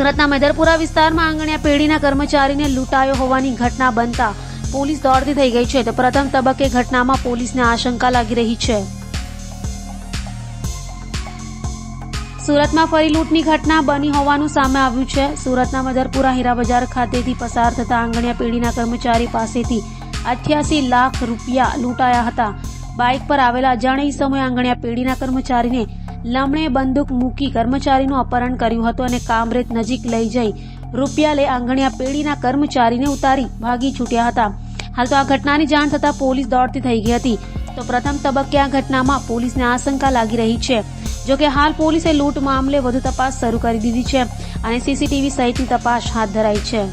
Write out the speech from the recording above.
સુરતના મેદરપુરા વિસ્તારમાં આંગણિયા પેઢીના કર્મચારીને લૂંટાયો હોવાની ઘટના બનતા પોલીસ દોડતી થઈ ગઈ છે. તો પ્રથમ તબક્કે ઘટનામાં પોલીસને આશંકા લાગી રહી છે. સુરતમાં ફરી લૂંટની ઘટના બની હોવાનું સામે આવ્યું છે. સુરતના મેદરપુરા હીરા બજાર ખાતેથી પસાર થતા આંગણિયા પેઢીના કર્મચારી પાસેથી 88 લાખ રૂપિયા લૂંટાયા હતા. બાઇક પર આવેલા અજાણ્યા સમયે આંગણિયા પેઢીના કર્મચારીને લમણે બંદૂક મૂકી કર્મચારીનું અપહરણ કર્યું હતું અને કામરેજ નજીક લઈ જઈ રૂપિયા લઈ આંગણિયા પેઢીના કર્મચારીને ઉતારી ભાગી છૂટ્યા હતા. હાલ તો આ ઘટનાની જાણ થતા પોલીસ દોડતી થઈ ગઈ હતી. તો પ્રથમ તબક્કે આ ઘટનામાં પોલીસને આશંકા લાગી રહી છે. જોકે હાલ પોલીસે લૂંટ મામલે વધુ તપાસ શરૂ કરી દીધી છે અને સીસીટીવી સહિતની તપાસ હાથ ધરાઈ છે.